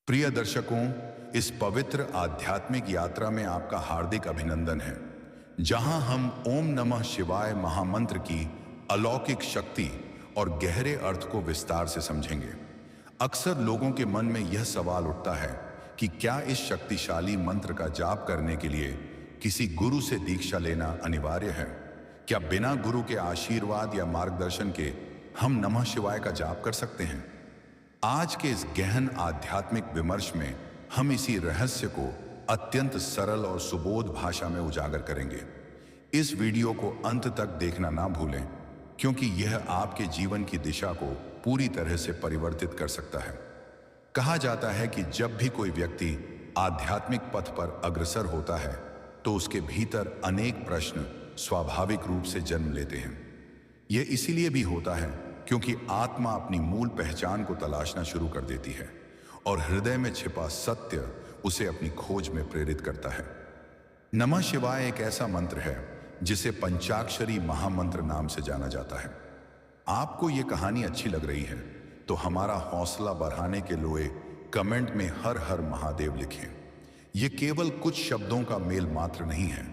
प्रिय दर्शकों, इस पवित्र आध्यात्मिक यात्रा में आपका हार्दिक अभिनंदन है, जहां हम ओम नमः शिवाय महामंत्र की अलौकिक शक्ति और गहरे अर्थ को विस्तार से समझेंगे। अक्सर लोगों के मन में यह सवाल उठता है कि क्या इस शक्तिशाली मंत्र का जाप करने के लिए किसी गुरु से दीक्षा लेना अनिवार्य है? क्या बिना गुरु के आशीर्वाद या मार्गदर्शन के हम नमः शिवाय का जाप कर सकते हैं? आज के इस गहन आध्यात्मिक विमर्श में हम इसी रहस्य को अत्यंत सरल और सुबोध भाषा में उजागर करेंगे। इस वीडियो को अंत तक देखना ना भूलें, क्योंकि यह आपके जीवन की दिशा को पूरी तरह से परिवर्तित कर सकता है। कहा जाता है कि जब भी कोई व्यक्ति आध्यात्मिक पथ पर अग्रसर होता है तो उसके भीतर अनेक प्रश्न स्वाभाविक रूप से जन्म लेते हैं। यह इसीलिए भी होता है क्योंकि आत्मा अपनी मूल पहचान को तलाशना शुरू कर देती है और हृदय में छिपा सत्य उसे अपनी खोज में प्रेरित करता है। नमः शिवाय एक ऐसा मंत्र है जिसे पंचाक्षरी महामंत्र नाम से जाना जाता है। आपको यह कहानी अच्छी लग रही है तो हमारा हौसला बढ़ाने के लिए कमेंट में हर हर महादेव लिखें। यह केवल कुछ शब्दों का मेल मात्र नहीं है,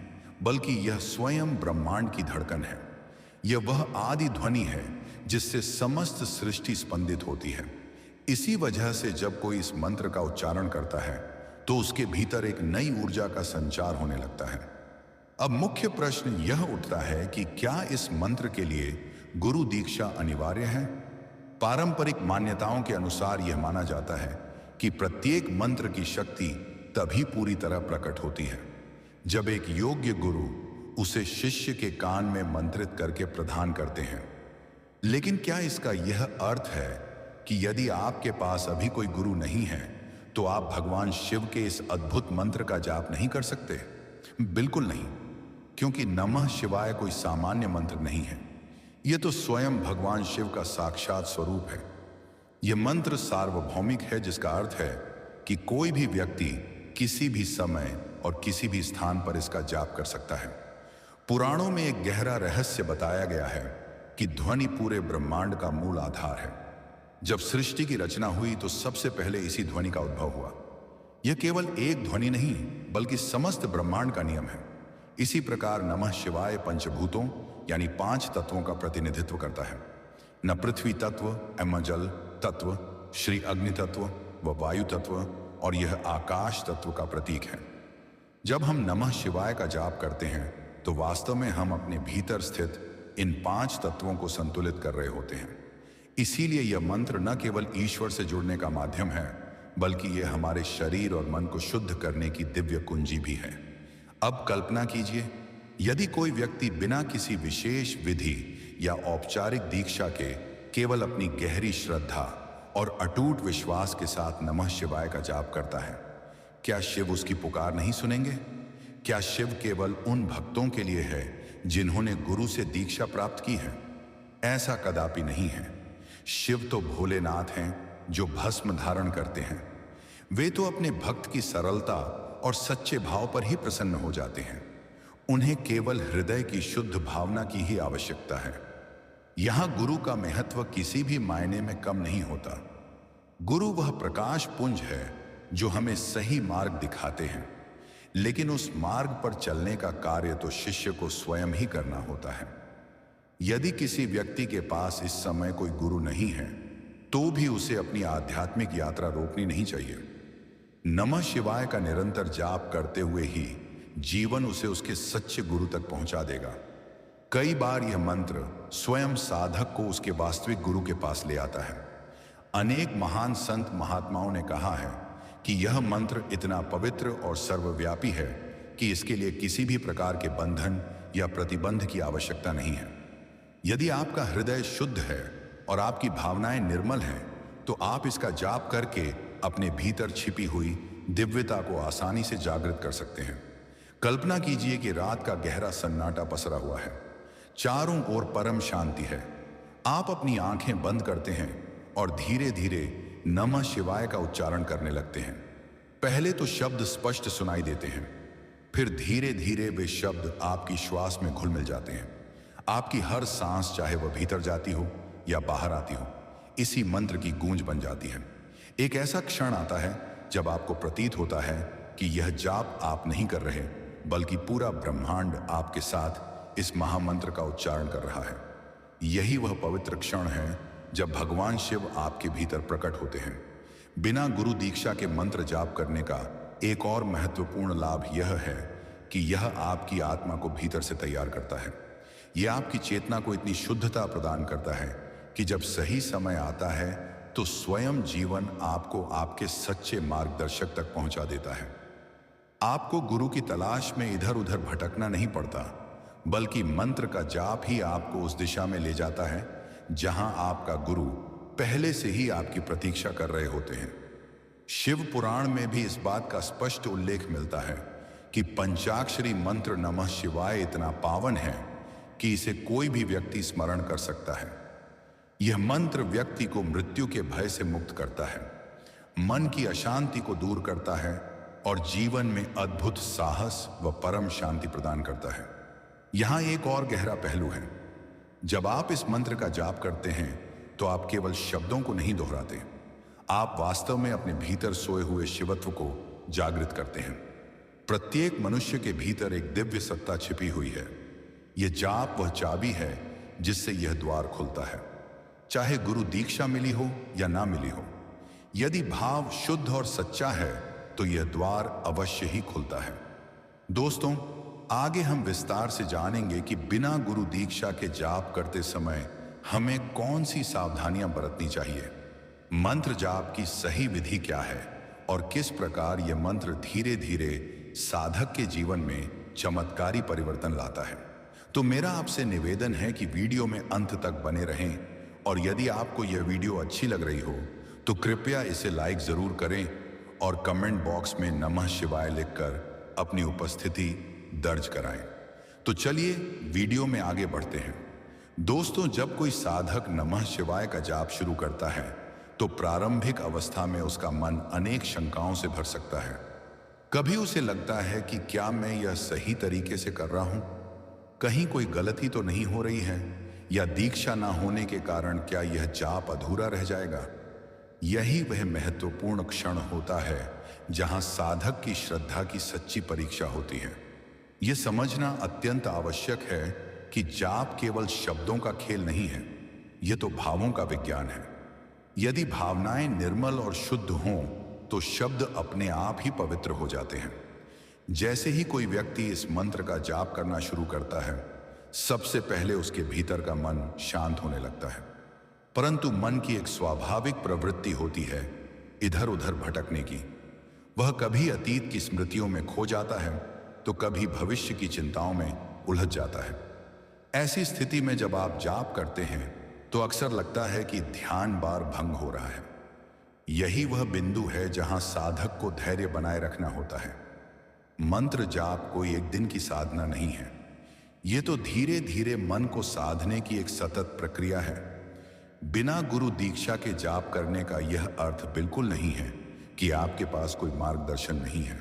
बल्कि यह स्वयं ब्रह्मांड की धड़कन है। यह वह आदि ध्वनि है जिससे समस्त सृष्टि स्पंदित होती है। इसी वजह से जब कोई इस मंत्र का उच्चारण करता है तो उसके भीतर एक नई ऊर्जा का संचार होने लगता है। अब मुख्य प्रश्न यह उठता है कि क्या इस मंत्र के लिए गुरु दीक्षा अनिवार्य है? पारंपरिक मान्यताओं के अनुसार यह माना जाता है कि प्रत्येक मंत्र की शक्ति तभी पूरी तरह प्रकट होती है जब एक योग्य गुरु उसे शिष्य के कान में मंत्रित करके प्रदान करते हैं। लेकिन क्या इसका यह अर्थ है कि यदि आपके पास अभी कोई गुरु नहीं है तो आप भगवान शिव के इस अद्भुत मंत्र का जाप नहीं कर सकते? बिल्कुल नहीं, क्योंकि नमः शिवाय कोई सामान्य मंत्र नहीं है। यह तो स्वयं भगवान शिव का साक्षात स्वरूप है। यह मंत्र सार्वभौमिक है, जिसका अर्थ है कि कोई भी व्यक्ति किसी भी समय और किसी भी स्थान पर इसका जाप कर सकता है। पुराणों में एक गहरा रहस्य बताया गया है कि ध्वनि पूरे ब्रह्मांड का मूल आधार है। जब सृष्टि की रचना हुई तो सबसे पहले इसी ध्वनि का उद्भव हुआ। यह केवल एक ध्वनि नहीं, बल्कि समस्त ब्रह्मांड का नियम है। इसी प्रकार नमः शिवाय पंचभूतों यानी 5 तत्वों का प्रतिनिधित्व करता है। न पृथ्वी तत्व, एवं जल तत्व, श्री अग्नि तत्व व वायु तत्व, और यह आकाश तत्व का प्रतीक है। जब हम नमः शिवाय का जाप करते हैं तो वास्तव में हम अपने भीतर स्थित इन 5 तत्वों को संतुलित कर रहे होते हैं। इसीलिए यह मंत्र न केवल ईश्वर से जुड़ने का माध्यम है, बल्कि यह हमारे शरीर और मन को शुद्ध करने की दिव्य कुंजी भी है। अब कल्पना कीजिए, यदि कोई व्यक्ति बिना किसी विशेष विधि या औपचारिक दीक्षा के केवल अपनी गहरी श्रद्धा और अटूट विश्वास के साथ नमः शिवाय का जाप करता है, क्या शिव उसकी पुकार नहीं सुनेंगे? क्या शिव केवल उन भक्तों के लिए है जिन्होंने गुरु से दीक्षा प्राप्त की है? ऐसा कदापि नहीं है। शिव तो भोलेनाथ हैं जो भस्म धारण करते हैं। वे तो अपने भक्त की सरलता और सच्चे भाव पर ही प्रसन्न हो जाते हैं। उन्हें केवल हृदय की शुद्ध भावना की ही आवश्यकता है। यहां गुरु का महत्व किसी भी मायने में कम नहीं होता। गुरु वह प्रकाश पुंज है जो हमें सही मार्ग दिखाते हैं, लेकिन उस मार्ग पर चलने का कार्य तो शिष्य को स्वयं ही करना होता है। यदि किसी व्यक्ति के पास इस समय कोई गुरु नहीं है तो भी उसे अपनी आध्यात्मिक यात्रा रोकनी नहीं चाहिए। नमः शिवाय का निरंतर जाप करते हुए ही जीवन उसे उसके सच्चे गुरु तक पहुंचा देगा। कई बार यह मंत्र स्वयं साधक को उसके वास्तविक गुरु के पास ले आता है। अनेक महान संत महात्माओं ने कहा है कि यह मंत्र इतना पवित्र और सर्वव्यापी है कि इसके लिए किसी भी प्रकार के बंधन या प्रतिबंध की आवश्यकता नहीं है। यदि आपका हृदय शुद्ध है और आपकी भावनाएं निर्मल हैं, तो आप इसका जाप करके अपने भीतर छिपी हुई दिव्यता को आसानी से जागृत कर सकते हैं। कल्पना कीजिए कि रात का गहरा सन्नाटा पसरा हुआ है, चारों ओर परम शांति है। आप अपनी आंखें बंद करते हैं और धीरे धीरे नमः शिवाय का उच्चारण करने लगते हैं। पहले तो शब्द स्पष्ट सुनाई देते हैं, फिर धीरे धीरे वे शब्द आपकी श्वास में घुल मिल जाते हैं। आपकी हर सांस, चाहे वह भीतर जाती हो या बाहर आती हो, इसी मंत्र की गूंज बन जाती है। एक ऐसा क्षण आता है जब आपको प्रतीत होता है कि यह जाप आप नहीं कर रहे, बल्कि पूरा ब्रह्मांड आपके साथ इस महामंत्र का उच्चारण कर रहा है। यही वह पवित्र क्षण है जब भगवान शिव आपके भीतर प्रकट होते हैं। बिना गुरु दीक्षा के मंत्र जाप करने का एक और महत्वपूर्ण लाभ यह है कि यह आपकी आत्मा को भीतर से तैयार करता है। यह आपकी चेतना को इतनी शुद्धता प्रदान करता है कि जब सही समय आता है तो स्वयं जीवन आपको आपके सच्चे मार्गदर्शक तक पहुंचा देता है। आपको गुरु की तलाश में इधर उधर भटकना नहीं पड़ता, बल्कि मंत्र का जाप ही आपको उस दिशा में ले जाता है जहां आपका गुरु पहले से ही आपकी प्रतीक्षा कर रहे होते हैं। शिव पुराण में भी इस बात का स्पष्ट उल्लेख मिलता है कि पंचाक्षरी मंत्र नमः शिवाय इतना पावन है कि इसे कोई भी व्यक्ति स्मरण कर सकता है। यह मंत्र व्यक्ति को मृत्यु के भय से मुक्त करता है, मन की अशांति को दूर करता है और जीवन में अद्भुत साहस व परम शांति प्रदान करता है। यहां एक और गहरा पहलू है। जब आप इस मंत्र का जाप करते हैं तो आप केवल शब्दों को नहीं दोहराते, आप वास्तव में अपने भीतर सोए हुए शिवत्व को जागृत करते हैं। प्रत्येक मनुष्य के भीतर एक दिव्य सत्ता छिपी हुई है। यह जाप वह चाबी है जिससे यह द्वार खुलता है, चाहे गुरु दीक्षा मिली हो या ना मिली हो। यदि भाव शुद्ध और सच्चा है तो यह द्वार अवश्य ही खुलता है। दोस्तों, आगे हम विस्तार से जानेंगे कि बिना गुरु दीक्षा के जाप करते समय हमें कौन सी सावधानियां बरतनी चाहिए, मंत्र जाप की सही विधि क्या है और किस प्रकार यह मंत्र धीरे धीरे साधक के जीवन में चमत्कारी परिवर्तन लाता है। तो मेरा आपसे निवेदन है कि वीडियो में अंत तक बने रहें, और यदि आपको यह वीडियो अच्छी लग रही हो तो कृपया इसे लाइक जरूर करें और कमेंट बॉक्स में नमः शिवाय लिखकर अपनी उपस्थिति दर्ज कराएं। तो चलिए वीडियो में आगे बढ़ते हैं। दोस्तों, जब कोई साधक नमः शिवाय का जाप शुरू करता है तो प्रारंभिक अवस्था में उसका मन अनेक शंकाओं से भर सकता है। कभी उसे लगता है कि क्या मैं यह सही तरीके से कर रहा हूं, कहीं कोई गलती तो नहीं हो रही है, या दीक्षा ना होने के कारण क्या यह जाप अधूरा रह जाएगा। यही वह महत्वपूर्ण क्षण होता है जहां साधक की श्रद्धा की सच्ची परीक्षा होती है। यह समझना अत्यंत आवश्यक है कि जाप केवल शब्दों का खेल नहीं है, यह तो भावों का विज्ञान है। यदि भावनाएं निर्मल और शुद्ध हों तो शब्द अपने आप ही पवित्र हो जाते हैं। जैसे ही कोई व्यक्ति इस मंत्र का जाप करना शुरू करता है, सबसे पहले उसके भीतर का मन शांत होने लगता है, परंतु मन की एक स्वाभाविक प्रवृत्ति होती है इधर उधर भटकने की। वह कभी अतीत की स्मृतियों में खो जाता है तो कभी भविष्य की चिंताओं में उलझ जाता है। ऐसी स्थिति में जब आप जाप करते हैं तो अक्सर लगता है कि ध्यान बार भंग हो रहा है। यही वह बिंदु है जहां साधक को धैर्य बनाए रखना होता है। मंत्र जाप कोई एक दिन की साधना नहीं है, यह तो धीरे धीरे मन को साधने की एक सतत प्रक्रिया है। बिना गुरु दीक्षा के जाप करने का यह अर्थ बिल्कुल नहीं है कि आपके पास कोई मार्गदर्शन नहीं है।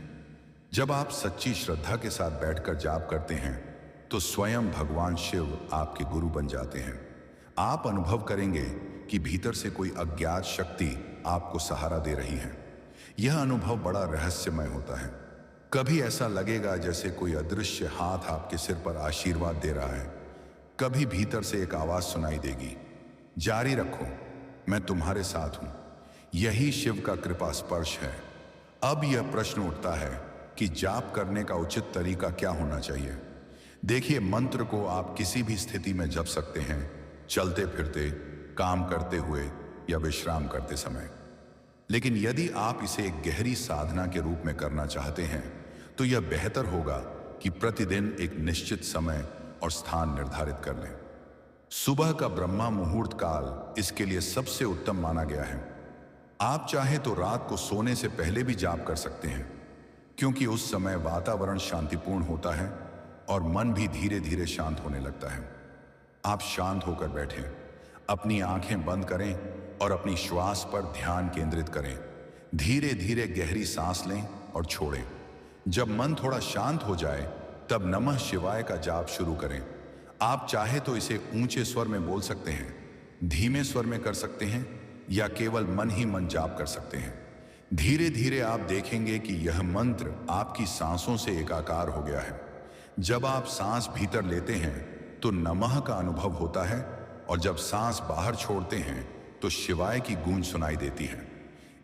जब आप सच्ची श्रद्धा के साथ बैठकर जाप करते हैं तो स्वयं भगवान शिव आपके गुरु बन जाते हैं। आप अनुभव करेंगे कि भीतर से कोई अज्ञात शक्ति आपको सहारा दे रही है। यह अनुभव बड़ा रहस्यमय होता है। कभी ऐसा लगेगा जैसे कोई अदृश्य हाथ आपके सिर पर आशीर्वाद दे रहा है, कभी भीतर से एक आवाज सुनाई देगी, जारी रखो, मैं तुम्हारे साथ हूं। यही शिव का कृपा स्पर्श है। अब यह प्रश्न उठता है कि जाप करने का उचित तरीका क्या होना चाहिए। देखिए, मंत्र को आप किसी भी स्थिति में जप सकते हैं, चलते फिरते, काम करते हुए या विश्राम करते समय। लेकिन यदि आप इसे एक गहरी साधना के रूप में करना चाहते हैं तो यह बेहतर होगा कि प्रतिदिन एक निश्चित समय और स्थान निर्धारित कर लें। सुबह का ब्रह्मा मुहूर्त काल इसके लिए सबसे उत्तम माना गया है। आप चाहे तो रात को सोने से पहले भी जाप कर सकते हैं, क्योंकि उस समय वातावरण शांतिपूर्ण होता है और मन भी धीरे धीरे शांत होने लगता है। आप शांत होकर बैठें, अपनी आंखें बंद करें और अपनी श्वास पर ध्यान केंद्रित करें। धीरे धीरे गहरी सांस लें और छोड़ें। जब मन थोड़ा शांत हो जाए तब नमः शिवाय का जाप शुरू करें। आप चाहे तो इसे ऊंचे स्वर में बोल सकते हैं, धीमे स्वर में कर सकते हैं या केवल मन ही मन जाप कर सकते हैं। धीरे धीरे आप देखेंगे कि यह मंत्र आपकी सांसों से एकाकार हो गया है। जब आप सांस भीतर लेते हैं तो नमः का अनुभव होता है, और जब सांस बाहर छोड़ते हैं तो शिवाय की गूंज सुनाई देती है।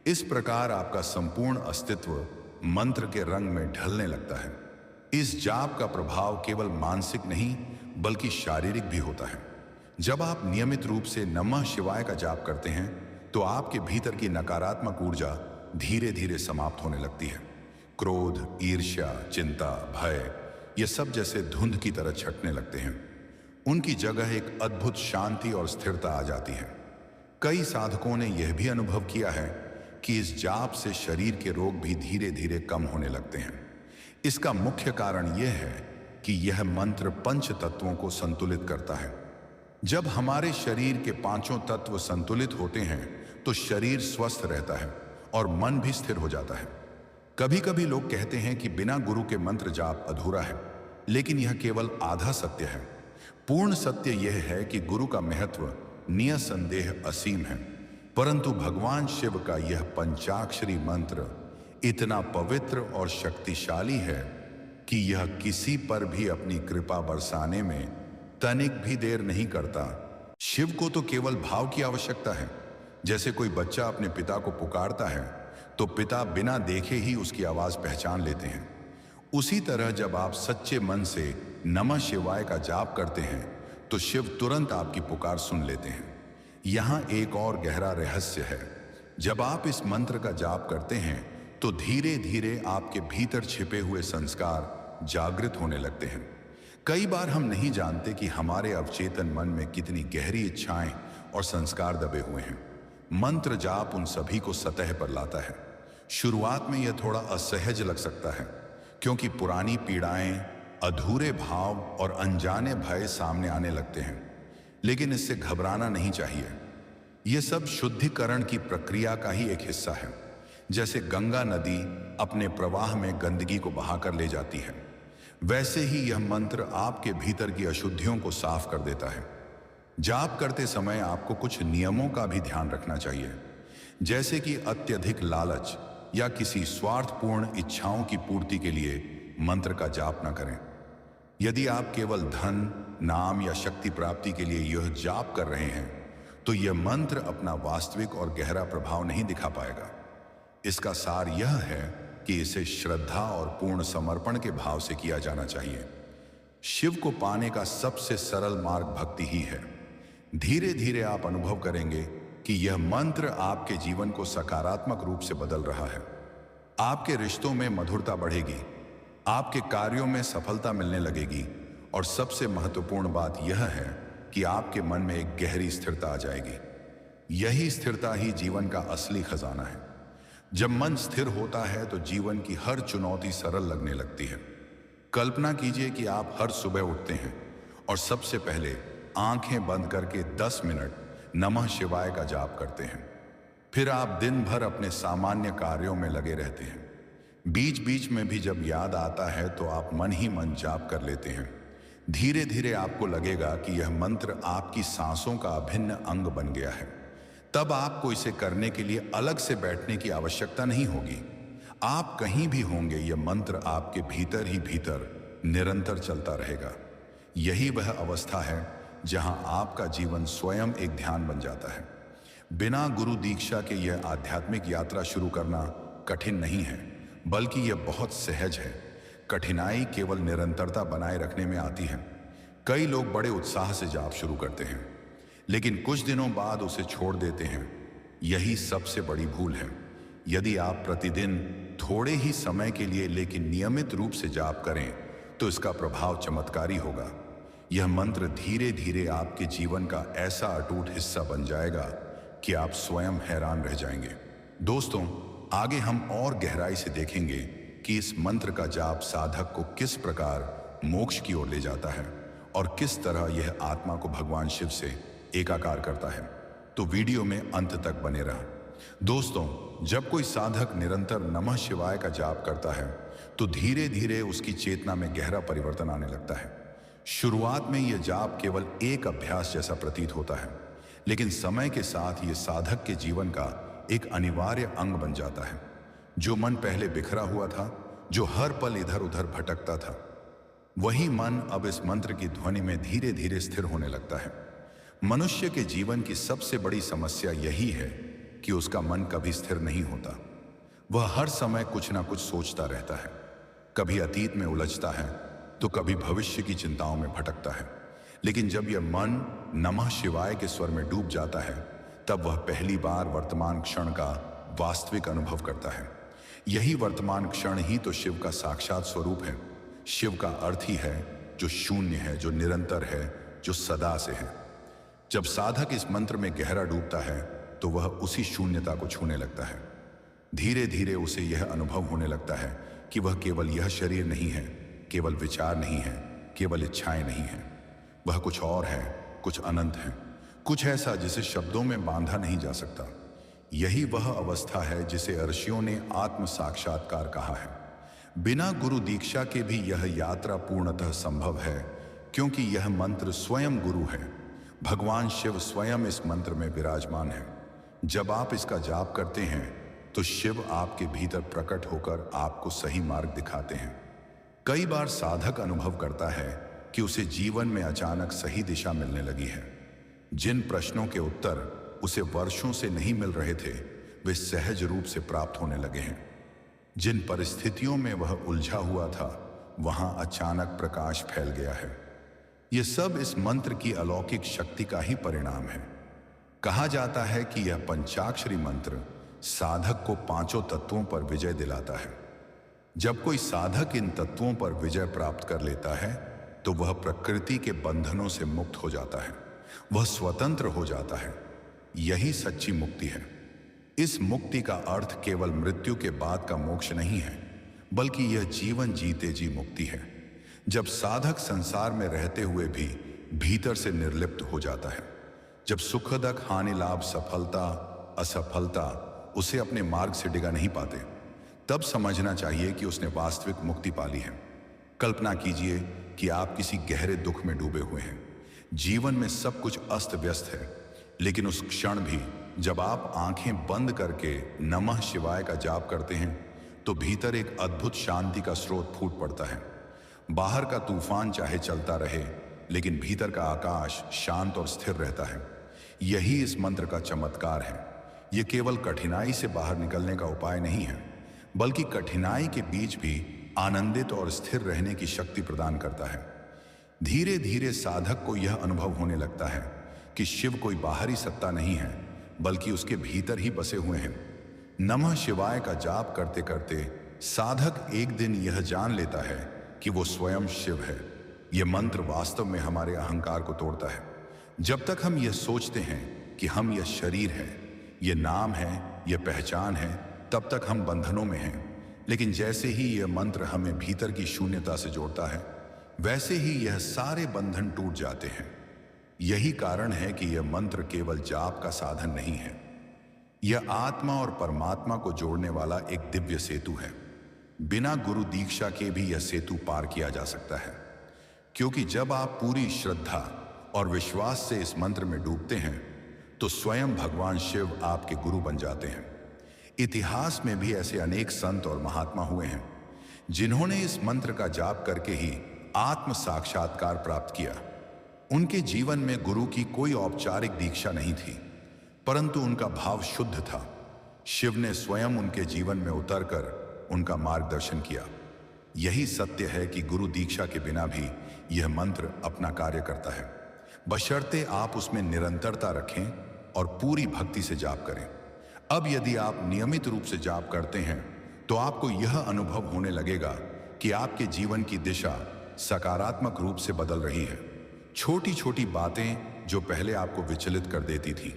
इस प्रकार आपका संपूर्ण अस्तित्व मंत्र के रंग में ढलने लगता है। इस जाप का प्रभाव केवल मानसिक नहीं बल्कि शारीरिक भी होता है। जब आप नियमित रूप से नमः शिवाय का जाप करते हैं तो आपके भीतर की नकारात्मक ऊर्जा धीरे धीरे समाप्त होने लगती है। क्रोध, ईर्ष्या, चिंता, भय ये सब जैसे धुंध की तरह छटने लगते हैं। उनकी जगह एक अद्भुत शांति और स्थिरता आ जाती है। कई साधकों ने यह भी अनुभव किया है कि इस जाप से शरीर के रोग भी धीरे धीरे कम होने लगते हैं। इसका मुख्य कारण यह है कि यह मंत्र पंच तत्वों को संतुलित करता है। जब हमारे शरीर के पांचों तत्व संतुलित होते हैं तो शरीर स्वस्थ रहता है और मन भी स्थिर हो जाता है। कभी कभी लोग कहते हैं कि बिना गुरु के मंत्र जाप अधूरा है, लेकिन यह केवल आधा सत्य है। पूर्ण सत्य यह है कि गुरु का महत्व निसंदेह असीम है, परंतु भगवान शिव का यह पंचाक्षरी मंत्र इतना पवित्र और शक्तिशाली है कि यह किसी पर भी अपनी कृपा बरसाने में तनिक भी देर नहीं करता। शिव को तो केवल भाव की आवश्यकता है। जैसे कोई बच्चा अपने पिता को पुकारता है तो पिता बिना देखे ही उसकी आवाज पहचान लेते हैं। उसी तरह जब आप सच्चे मन से नमः शिवाय का जाप करते हैं तो शिव तुरंत आपकी पुकार सुन लेते हैं। यहाँ एक और गहरा रहस्य है। जब आप इस मंत्र का जाप करते हैं तो धीरे धीरे आपके भीतर छिपे हुए संस्कार जागृत होने लगते हैं। कई बार हम नहीं जानते कि हमारे अवचेतन मन में कितनी गहरी इच्छाएं और संस्कार दबे हुए हैं। मंत्र जाप उन सभी को सतह पर लाता है। शुरुआत में यह थोड़ा असहज लग सकता है, क्योंकि पुरानी पीड़ाएं, अधूरे भाव और अनजाने भय सामने आने लगते हैं। लेकिन इससे घबराना नहीं चाहिए। यह सब शुद्धिकरण की प्रक्रिया का ही एक हिस्सा है। जैसे गंगा नदी अपने प्रवाह में गंदगी को बहाकर ले जाती है, वैसे ही यह मंत्र आपके भीतर की अशुद्धियों को साफ कर देता है। जाप करते समय आपको कुछ नियमों का भी ध्यान रखना चाहिए, जैसे कि अत्यधिक लालच या किसी स्वार्थपूर्ण इच्छाओं की पूर्ति के लिए मंत्र का जाप न करें। यदि आप केवल धन, नाम या शक्ति प्राप्ति के लिए यह जाप कर रहे हैं तो यह मंत्र अपना वास्तविक और गहरा प्रभाव नहीं दिखा पाएगा। इसका सार यह है कि इसे श्रद्धा और पूर्ण समर्पण के भाव से किया जाना चाहिए। शिव को पाने का सबसे सरल मार्ग भक्ति ही है। धीरे धीरे आप अनुभव करेंगे कि यह मंत्र आपके जीवन को सकारात्मक रूप से बदल रहा है। आपके रिश्तों में मधुरता बढ़ेगी, आपके कार्यों में सफलता मिलने लगेगी, और सबसे महत्वपूर्ण बात यह है कि आपके मन में एक गहरी स्थिरता आ जाएगी। यही स्थिरता ही जीवन का असली खजाना है। जब मन स्थिर होता है तो जीवन की हर चुनौती सरल लगने लगती है। कल्पना कीजिए कि आप हर सुबह उठते हैं और सबसे पहले आंखें बंद करके 10 मिनट नमः शिवाय का जाप करते हैं। फिर आप दिन भर अपने सामान्य कार्यों में लगे रहते हैं। बीच बीच में भी जब याद आता है तो आप मन ही मन जाप कर लेते हैं। धीरे धीरे आपको लगेगा कि यह मंत्र आपकी सांसों का अभिन्न अंग बन गया है। तब आपको इसे करने के लिए अलग से बैठने की आवश्यकता नहीं होगी। आप कहीं भी होंगे, यह मंत्र आपके भीतर ही भीतर निरंतर चलता रहेगा। यही वह अवस्था है जहां आपका जीवन स्वयं एक ध्यान बन जाता है। बिना गुरु दीक्षा के यह आध्यात्मिक यात्रा शुरू करना कठिन नहीं है, बल्कि यह बहुत सहज है। कठिनाई केवल निरंतरता बनाए रखने में आती है। कई लोग बड़े उत्साह से जाप शुरू करते हैं, लेकिन कुछ दिनों बाद उसे छोड़ देते हैं। यही सबसे बड़ी भूल है। यदि आप प्रतिदिन थोड़े ही समय के लिए लेकिन नियमित रूप से जाप करें तो इसका प्रभाव चमत्कारी होगा। यह मंत्र धीरे धीरे आपके जीवन का ऐसा अटूट हिस्सा बन जाएगा कि आप स्वयं हैरान रह जाएंगे। दोस्तों, आगे हम और गहराई से देखेंगे कि इस मंत्र का जाप साधक को किस प्रकार मोक्ष की ओर ले जाता है और किस तरह यह आत्मा को भगवान शिव से एकाकार करता है। तो वीडियो में अंत तक बने रहा। दोस्तों, जब कोई साधक निरंतर नमः शिवाय का जाप करता है तो धीरे धीरे उसकी चेतना में गहरा परिवर्तन आने लगता है। शुरुआत में यह जाप केवल एक अभ्यास जैसा प्रतीत होता है, लेकिन समय के साथ यह साधक के जीवन का एक अनिवार्य अंग बन जाता है। जो मन पहले बिखरा हुआ था, जो हर पल इधर उधर भटकता था, वही मन अब इस मंत्र की ध्वनि में धीरे धीरे स्थिर होने लगता है। मनुष्य के जीवन की सबसे बड़ी समस्या यही है कि उसका मन कभी स्थिर नहीं होता। वह हर समय कुछ ना कुछ सोचता रहता है। कभी अतीत में उलझता है तो कभी भविष्य की चिंताओं में भटकता है। लेकिन जब यह मन नमः शिवाय के स्वर में डूब जाता है, तब वह पहली बार वर्तमान क्षण का वास्तविक अनुभव करता है। यही वर्तमान क्षण ही तो शिव का साक्षात स्वरूप है। शिव का अर्थ ही है जो शून्य है, जो निरंतर है, जो सदा से है। जब साधक इस मंत्र में गहरा डूबता है तो वह उसी शून्यता को छूने लगता है। धीरे धीरे उसे यह अनुभव होने लगता है कि वह केवल यह शरीर नहीं है, केवल विचार नहीं है, केवल इच्छाएं नहीं है। वह कुछ और है, कुछ अनंत है, कुछ ऐसा जिसे शब्दों में बांधा नहीं जा सकता। यही वह अवस्था है जिसे ऋषियों ने आत्म साक्षात्कार कहा है। बिना गुरु दीक्षा के भी यह यात्रा पूर्णतः संभव है, क्योंकि यह मंत्र स्वयं गुरु है। भगवान शिव स्वयं इस मंत्र में विराजमान है। जब आप इसका जाप करते हैं तो शिव आपके भीतर प्रकट होकर आपको सही मार्ग दिखाते हैं। कई बार साधक अनुभव करता है कि उसे जीवन में अचानक सही दिशा मिलने लगी है। जिन प्रश्नों के उत्तर उसे वर्षों से नहीं मिल रहे थे, वे सहज रूप से प्राप्त होने लगे हैं। जिन परिस्थितियों में वह उलझा हुआ था, वहां अचानक प्रकाश फैल गया है। यह सब इस मंत्र की अलौकिक शक्ति का ही परिणाम है। कहा जाता है कि यह पंचाक्षरी मंत्र साधक को पांचों तत्वों पर विजय दिलाता है। जब कोई साधक इन तत्वों पर विजय प्राप्त कर लेता है तो वह प्रकृति के बंधनों से मुक्त हो जाता है, वह स्वतंत्र हो जाता है। यही सच्ची मुक्ति है। इस मुक्ति का अर्थ केवल मृत्यु के बाद का मोक्ष नहीं है, बल्कि यह जीवन जीते जी मुक्ति है। जब साधक संसार में रहते हुए भी भीतर से निर्लिप्त हो जाता है, जब सुखदक हानि लाभ सफलता असफलता उसे अपने मार्ग से डिगा नहीं पाते, तब समझना चाहिए कि उसने वास्तविक मुक्ति पाली है। कल्पना कीजिए कि आप किसी गहरे दुख में डूबे हुए हैं। जीवन में सब कुछ अस्त व्यस्त है, लेकिन उस क्षण भी जब आप आंखें बंद करके नमः शिवाय का जाप करते हैं तो भीतर एक अद्भुत शांति का स्रोत फूट पड़ता है। बाहर का तूफान चाहे चलता रहे, लेकिन भीतर का आकाश शांत और स्थिर रहता है। यही इस मंत्र का चमत्कार है। यह केवल कठिनाई से बाहर निकलने का उपाय नहीं है, बल्कि कठिनाई के बीच भी आनंदित और स्थिर रहने की शक्ति प्रदान करता है। धीरे धीरे साधक को यह अनुभव होने लगता है कि शिव कोई बाहरी सत्ता नहीं है, बल्कि उसके भीतर ही बसे हुए हैं। नमः शिवाय का जाप करते करते साधक एक दिन यह जान लेता है कि वो स्वयं शिव है। यह मंत्र वास्तव में हमारे अहंकार को तोड़ता है। जब तक हम यह सोचते हैं कि हम यह शरीर है, यह नाम है, यह पहचान है, तब तक हम बंधनों में हैं। लेकिन जैसे ही यह मंत्र हमें भीतर की शून्यता से जोड़ता है, वैसे ही यह सारे बंधन टूट जाते हैं। यही कारण है कि यह मंत्र केवल जाप का साधन नहीं है, यह आत्मा और परमात्मा को जोड़ने वाला एक दिव्य सेतु है। बिना गुरु दीक्षा के भी यह सेतु पार किया जा सकता है, क्योंकि जब आप पूरी श्रद्धा और विश्वास से इस मंत्र में डूबते हैं तो स्वयं भगवान शिव आपके गुरु बन जाते हैं। इतिहास में भी ऐसे अनेक संत और महात्मा हुए हैं जिन्होंने इस मंत्र का जाप करके ही आत्म साक्षात्कार प्राप्त किया। उनके जीवन में गुरु की कोई औपचारिक दीक्षा नहीं थी, परंतु उनका भाव शुद्ध था। शिव ने स्वयं उनके जीवन में उतरकर उनका मार्गदर्शन किया। यही सत्य है कि गुरु दीक्षा के बिना भी यह मंत्र अपना कार्य करता है, बशर्ते आप उसमें निरंतरता रखें और पूरी भक्ति से जाप करें। अब यदि आप नियमित रूप से जाप करते हैं तो आपको यह अनुभव होने लगेगा कि आपके जीवन की दिशा सकारात्मक रूप से बदल रही है। छोटी छोटी बातें जो पहले आपको विचलित कर देती थी,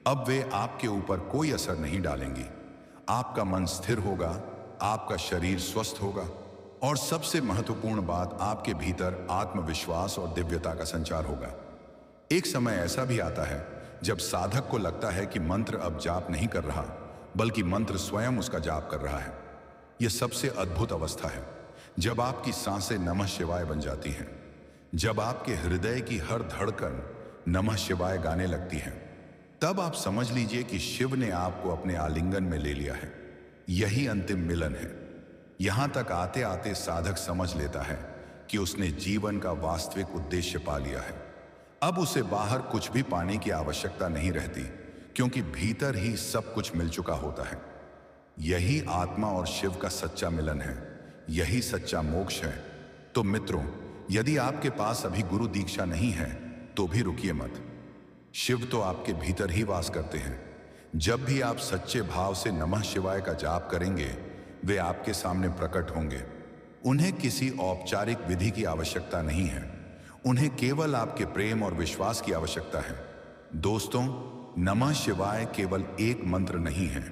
अब वे आपके ऊपर कोई असर नहीं डालेंगी। आपका मन स्थिर होगा, आपका शरीर स्वस्थ होगा और सबसे महत्वपूर्ण बात, आपके भीतर आत्मविश्वास और दिव्यता का संचार होगा। एक समय ऐसा भी आता है जब साधक को लगता है कि मंत्र अब जाप नहीं कर रहा, बल्कि मंत्र स्वयं उसका जाप कर रहा है। यह सबसे अद्भुत अवस्था है जब आपकी सांसें नमः शिवाय बन जाती हैं, जब आपके हृदय की हर धड़कन नमः शिवाय गाने लगती है। तब आप समझ लीजिए कि शिव ने आपको अपने आलिंगन में ले लिया है। यही अंतिम मिलन है। यहां तक आते आते साधक समझ लेता है कि उसने जीवन का वास्तविक उद्देश्य पा लिया है। अब उसे बाहर कुछ भी पाने की आवश्यकता नहीं रहती, क्योंकि भीतर ही सब कुछ मिल चुका होता है। यही आत्मा और शिव का सच्चा मिलन है, यही सच्चा मोक्ष है। तो मित्रों, यदि आपके पास अभी गुरु दीक्षा नहीं है तो भी रुकिए मत। शिव तो आपके भीतर ही वास करते हैं। जब भी आप सच्चे भाव से नमः शिवाय का जाप करेंगे, वे आपके सामने प्रकट होंगे। उन्हें किसी औपचारिक विधि की आवश्यकता नहीं है, उन्हें केवल आपके प्रेम और विश्वास की आवश्यकता है। दोस्तों, नमः शिवाय केवल एक मंत्र नहीं है,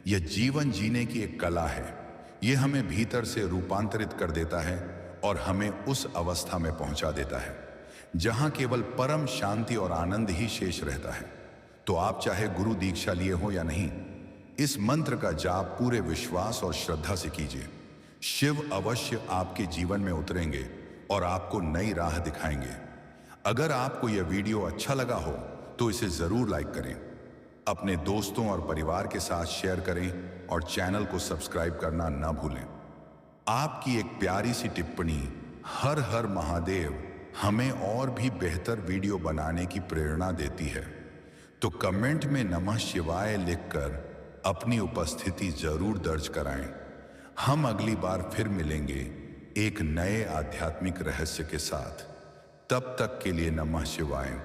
यह जीवन जीने की एक कला है। यह हमें भीतर से रूपांतरित कर देता है और हमें उस अवस्था में पहुंचा देता है जहां केवल परम शांति और आनंद ही शेष रहता है। तो आप चाहे गुरु दीक्षा लिए हो या नहीं, इस मंत्र का जाप पूरे विश्वास और श्रद्धा से कीजिए। शिव अवश्य आपके जीवन में उतरेंगे और आपको नई राह दिखाएंगे। अगर आपको यह वीडियो अच्छा लगा हो तो इसे जरूर लाइक करें, अपने दोस्तों और परिवार के साथ शेयर करें और चैनल को सब्सक्राइब करना ना भूलें। आपकी एक प्यारी सी टिप्पणी हर हर महादेव हमें और भी बेहतर वीडियो बनाने की प्रेरणा देती है। तो कमेंट में नमः शिवाय लिखकर अपनी उपस्थिति जरूर दर्ज कराएं। हम अगली बार फिर मिलेंगे एक नए आध्यात्मिक रहस्य के साथ। तब तक के लिए नमः शिवाय।